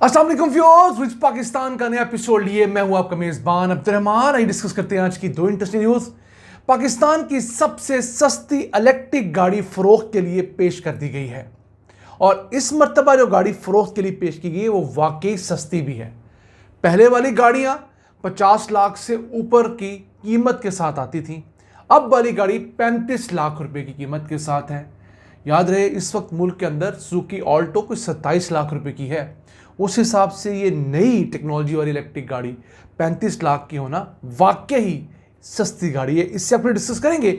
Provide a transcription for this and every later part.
अस्सलाम वालेकुम viewers, rich Pakistan का नया एपिसोड लिए मैं हूं आपका मेजबान अब्दुर्रहमान। आइए डिस्कस करते हैं आज की दो इंटरेस्टिंग न्यूज़। पाकिस्तान की सबसे सस्ती इलेक्ट्रिक गाड़ी फरोख्त के लिए पेश कर दी गई है और इस मर्तबा जो गाड़ी फरोख्त के लिए पेश की गई है वो वाकई सस्ती भी है। पहले वाली गाड़ियां 50 लाख से ऊपर की कीमत के साथ आती थी, अब वाली गाड़ी 35 लाख रुपए की कीमत के साथ है। याद रहे इस वक्त मुल्क के अंदर सुजुकी ऑल्टो कुछ 27 लाख रुपए की है। उस हिसाब से ये नई टेक्नोलॉजी वाली इलेक्ट्रिक गाड़ी 35 लाख की होना वाकई ही सस्ती गाड़ी है। इससे अपने डिस्कस करेंगे।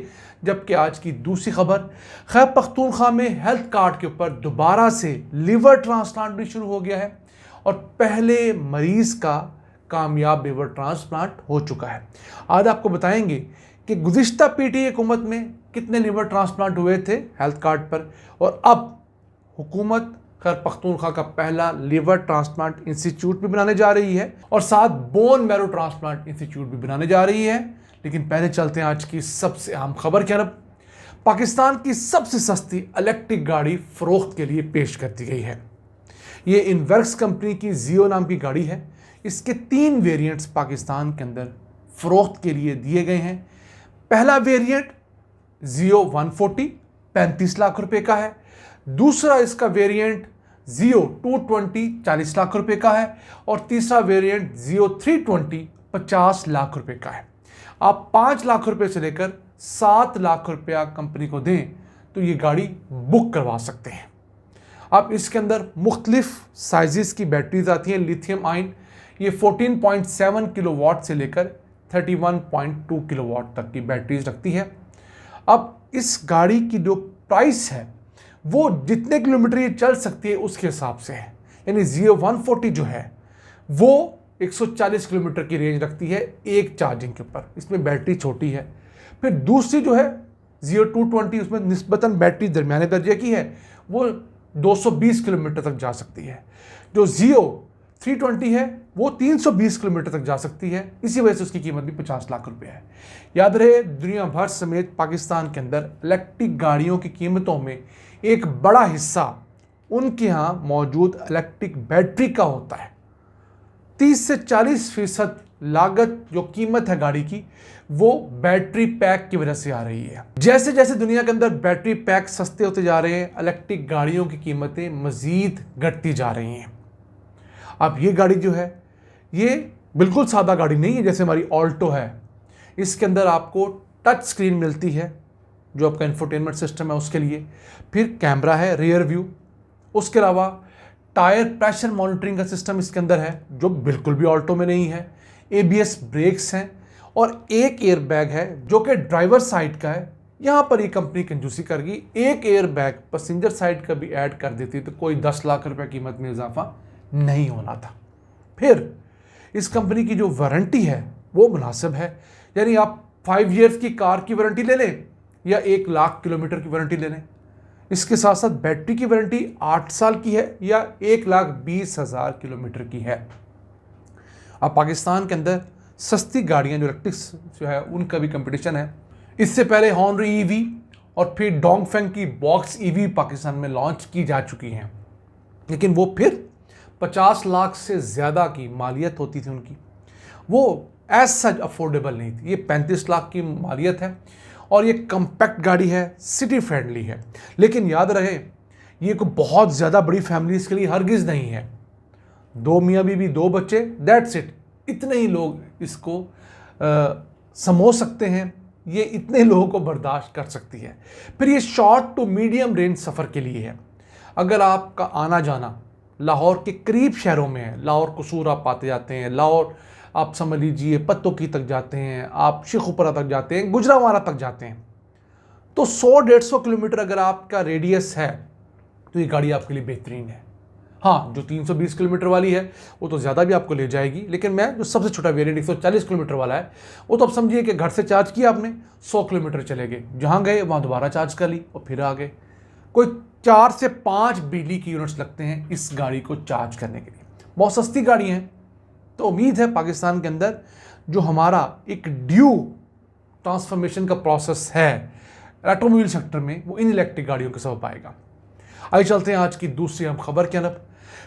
जबकि आज की दूसरी खबर, खैबर पख्तूनख्वा में हेल्थ कार्ड के ऊपर दोबारा से लिवर ट्रांसप्लांट भी शुरू हो गया है और पहले मरीज का कामयाब लिवर ट्रांसप्लांट हो चुका है। आज आपको बताएंगे कि गुज़िश्ता पीटीआई हुकूमत में कितने लिवर ट्रांसप्लांट हुए थे हेल्थ कार्ड पर, और अब हुकूमत खैबर पख्तूनख्वा का पहला लिवर ट्रांसप्लांट इंस्टीट्यूट भी बनाने जा रही है और साथ बोन मैरो ट्रांसप्लांट इंस्टीट्यूट भी बनाने जा रही है। लेकिन पहले चलते हैं आज की सबसे अहम खबर की तरफ। पाकिस्तान की सबसे सस्ती इलेक्ट्रिक गाड़ी फरोख्त के लिए पेश कर दी गई है। ये इनवर्क्स कंपनी की जियो नाम की गाड़ी है। इसके 3 वेरिएंट्स पाकिस्तान के अंदर फरोख्त के लिए दिए गए हैं। पहला वेरिएंट जियो 140 35 लाख रुपए का है। दूसरा इसका वेरिएंट जियो 220 40 लाख रुपए का है और तीसरा वेरिएंट जियो 320 50 लाख रुपए का है। आप 5 लाख रुपए से लेकर 7 लाख रुपया कंपनी को दें तो ये गाड़ी बुक करवा सकते हैं। अब इसके अंदर मुख्तलिफ साइजेस की बैटरीज आती हैं। लिथियम आयन ये 14.7 किलोवाट से लेकर 31.2 किलोवाट तक की बैटरीज रखती है। अब इस गाड़ी की जो प्राइस है वो जितने किलोमीटर ये चल सकती है उसके हिसाब से है। यानी जियो 140 जो है वो 140 किलोमीटर की रेंज रखती है एक चार्जिंग के ऊपर, इसमें बैटरी छोटी है। फिर दूसरी जो है जियो 220 उसमें निस्बतन बैटरी दरमियाने दर्जे की है, वो 220 किलोमीटर तक जा सकती है। जो जियो 320 है वो 320 किलोमीटर तक जा सकती है। इसी वजह से उसकी कीमत भी 50 लाख रुपए है। याद रहे दुनिया भर समेत पाकिस्तान के अंदर इलेक्ट्रिक गाड़ियों की कीमतों में एक बड़ा हिस्सा उनके यहाँ मौजूद इलेक्ट्रिक बैटरी का होता है। 30 से 40% लागत जो कीमत है गाड़ी की वो बैटरी पैक की वजह से आ रही है। जैसे जैसे दुनिया के अंदर बैटरी पैक सस्ते होते जा रहे हैं, इलेक्ट्रिक गाड़ियों की कीमतें मजीद घटती जा रही हैं। अब ये गाड़ी जो है ये बिल्कुल सादा गाड़ी नहीं है जैसे हमारी ऑल्टो है। इसके अंदर आपको टच स्क्रीन मिलती है जो आपका इंफोटेनमेंट सिस्टम है उसके लिए, फिर कैमरा है रियर व्यू, उसके अलावा टायर प्रेशर मॉनिटरिंग का सिस्टम इसके अंदर है जो बिल्कुल भी ऑल्टो में नहीं है। ABS ब्रेक्स हैं और एक एयर बैग है जो कि ड्राइवर साइड का है। यहाँ पर ये कंपनी कंजूसी कर गई, एक एयर बैग पैसेंजर साइड का भी ऐड कर देती तो कोई 10 लाख रुपए कीमत में इजाफा नहीं होना था। फिर इस कंपनी की जो वारंटी है वो मुनासिब है, यानी आप 5 ईयर्स की कार की वारंटी ले लें या 1 लाख किलोमीटर की वारंटी ले लें। इसके साथ साथ बैटरी की वारंटी 8 साल की है या 1,20,000 किलोमीटर की है। अब पाकिस्तान के अंदर सस्ती गाड़ियां जो इलेक्ट्रिक्स जो है उनका भी कंपटीशन है। इससे पहले हॉन्डरी EV और फिर डोंगफेंग की बॉक्स EV पाकिस्तान में लॉन्च की जा चुकी हैं, लेकिन वो फिर 50 लाख से ज़्यादा की मालियत होती थी उनकी, वो एज सच अफोर्डेबल नहीं थी। ये 35 लाख की मालियत है और ये कम्पैक्ट गाड़ी है, सिटी फ्रेंडली है। लेकिन याद रहे ये कोई बहुत ज़्यादा बड़ी फैमिलीज़ के लिए हरगिज़ नहीं है। 2 मियाँ बीवी 2 बच्चे, दैट्स इट, इतने ही लोग इसको समझ सकते हैं, ये इतने लोगों को बर्दाश्त कर सकती है। फिर ये शॉर्ट टू मीडियम रेंज सफ़र के लिए है। अगर आपका आना जाना लाहौर के करीब शहरों में है, लाहौर कसूर आप पाते जाते हैं, लाहौर आप समझ लीजिए पत्तोकी तक जाते हैं, आप शेखुपुरा तक जाते हैं, गुजरावाला तक जाते हैं, तो 100-150 किलोमीटर अगर आपका रेडियस है तो ये गाड़ी आपके लिए बेहतरीन है। हाँ, जो 320 किलोमीटर वाली है वो तो ज़्यादा भी आपको ले जाएगी, लेकिन मैं जो सबसे छोटा वेरिएंट 140 किलोमीटर वाला है वो तो आप समझिए कि घर से चार्ज किया आपने 100 किलोमीटर चले गए, जहाँ गए वहाँ दोबारा चार्ज कर ली और फिर आ गए। कोई 4 से 5 बिजली की यूनिट्स लगते हैं इस गाड़ी को चार्ज करने के लिए। बहुत सस्ती गाड़ी हैं, तो उम्मीद है पाकिस्तान के अंदर जो हमारा एक ड्यू ट्रांसफॉर्मेशन का प्रोसेस है ऑटोमोबाइल सेक्टर में वो इन इलेक्ट्रिक गाड़ियों के सबब आएगा। आइए चलते हैं आज की दूसरी अहम खबर की तरफ।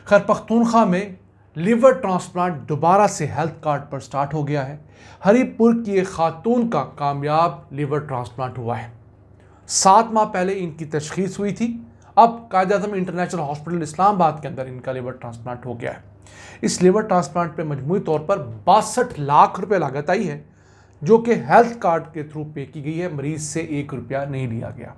खैबर पख्तूनख्वा में लिवर ट्रांसप्लांट दोबारा से हेल्थ कार्ड पर स्टार्ट हो गया है। हरिपुर की एक खातून का कामयाब लिवर ट्रांसप्लांट हुआ है। 7 माह पहले इनकी तशखीस हुई थी। अब कायद-ए-आज़म इंटरनेशनल हॉस्पिटल इस्लामाबाद के अंदर इनका लिवर ट्रांसप्लांट हो गया है। इस लिवर ट्रांसप्लांट पे मजमूई तौर पर 62 लाख रुपए लागत आई है, जो कि हेल्थ कार्ड के थ्रू पे की गई है। मरीज से 1 रुपया नहीं लिया गया।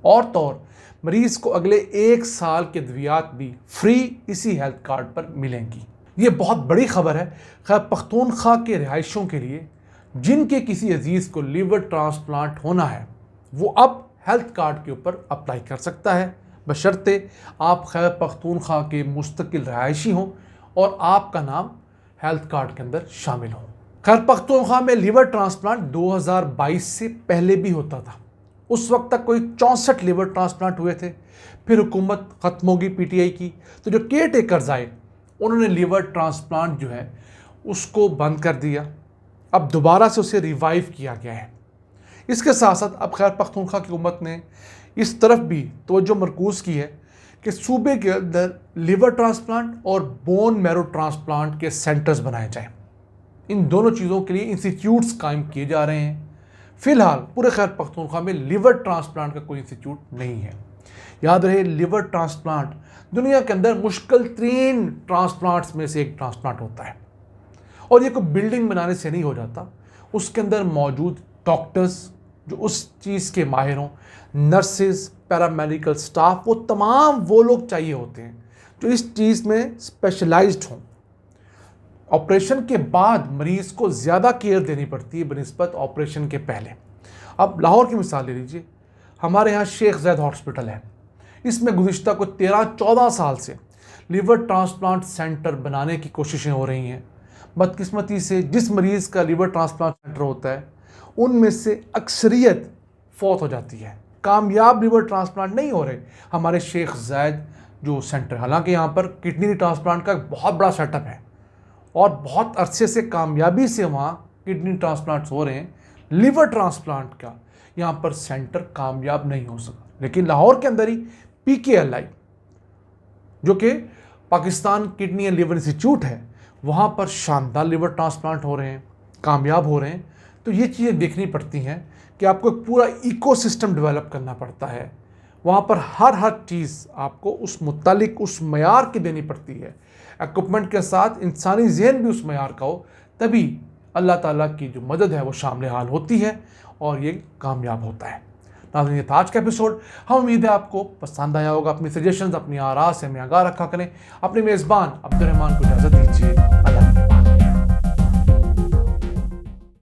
और तो और मरीज को अगले 1 साल के अद्वियात भी फ्री इसी हेल्थ कार्ड पर मिलेंगी। ये बहुत बड़ी खबर है खैबर पख्तूनख्वा के रिहायशियों के लिए, जिनके किसी अजीज़ को लिवर ट्रांसप्लांट होना है वो अब हेल्थ कार्ड के ऊपर अप्लाई कर सकता है, बशर्ते आप खैबर पख्तूनख्वा के मुस्तकिल रहायशी हों और आपका नाम हेल्थ कार्ड के अंदर शामिल हो। खैबर पख्तूनख्वा में लिवर ट्रांसप्लांट 2022 से पहले भी होता था। उस वक्त तक कोई 64 लिवर ट्रांसप्लांट हुए थे। फिर हुकूमत ख़त्म होगी पीटीआई की, तो जो केयर टेकर्स आए उन्होंने लिवर ट्रांसप्लांट जो है उसको बंद कर दिया। अब दोबारा से उसे रिवाइव किया गया है। इसके साथ साथ अब खैबर पख्तूनख्वा की हुकूमत ने इस तरफ भी तवज्जो मरकूज़ की है कि सूबे के अंदर लिवर ट्रांसप्लांट और बोन मैरो ट्रांसप्लांट के सेंटर्स बनाए जाएं। इन दोनों चीज़ों के लिए इंस्टीट्यूट्स कायम किए जा रहे हैं। फ़िलहाल पूरे खैबर पख्तूनख्वा में लिवर ट्रांसप्लांट का कोई इंस्टीट्यूट नहीं है। याद रहे, लिवर ट्रांसप्लांट दुनिया के अंदर मुश्किल तरीन ट्रांसप्लांट्स में से एक ट्रांसप्लांट होता है और ये कोई बिल्डिंग बनाने से नहीं हो जाता। उसके अंदर मौजूद डॉक्टर्स जो उस चीज़ के माहिर हों, नर्सेज, पैरामेडिकल स्टाफ, वो तमाम वो लोग चाहिए होते हैं जो इस चीज़ में स्पेशलाइज्ड हों। ऑपरेशन के बाद मरीज़ को ज़्यादा केयर देनी पड़ती है बनिस्बत ऑपरेशन के पहले। अब लाहौर की मिसाल ले लीजिए। हमारे यहाँ शेख ज़ैद हॉस्पिटल है। इसमें गुज़िश्ता को 13-14 साल से लिवर ट्रांसप्लांट सेंटर बनाने की कोशिशें हो रही हैं। बदकिस्मती से जिस मरीज़ का लिवर ट्रांसप्लांट सेंटर होता है उनमें से अक्सरियत फौत हो जाती है। कामयाब लिवर ट्रांसप्लांट नहीं हो रहे हमारे शेख ज़ैद जो सेंटर। हालांकि यहाँ पर किडनी ट्रांसप्लांट का बहुत बड़ा सेटअप है और बहुत अरसे से कामयाबी से वहाँ किडनी ट्रांसप्लांट्स हो रहे हैं। लिवर ट्रांसप्लांट का यहाँ पर सेंटर कामयाब नहीं हो सका। लेकिन लाहौर के अंदर ही PKLI जो कि Pakistan kidney and liver institute है, वहाँ पर शानदार लिवर ट्रांसप्लांट हो रहे हैं, कामयाब हो रहे हैं। तो ये चीज़ें देखनी पड़ती हैं कि आपको एक पूरा इकोसिस्टम डेवलप करना पड़ता है। वहाँ पर हर चीज़ आपको उस मुतालिक उस मयार की देनी पड़ती है। इक्विपमेंट के साथ इंसानी ज़हन भी उस मयार का हो, तभी अल्लाह ताला की जो मदद है वो शामिल हाल होती है और ये कामयाब होता है। नाज़रीन, ये था आज का एपिसोड। हम उम्मीद है आपको पसंद आया होगा। अपनी सजेशंस, अपनी आरा से हमें आगाह रखा करें। अपने मेज़बान अब्दुर्रहमान को इजाज़त दीजिए।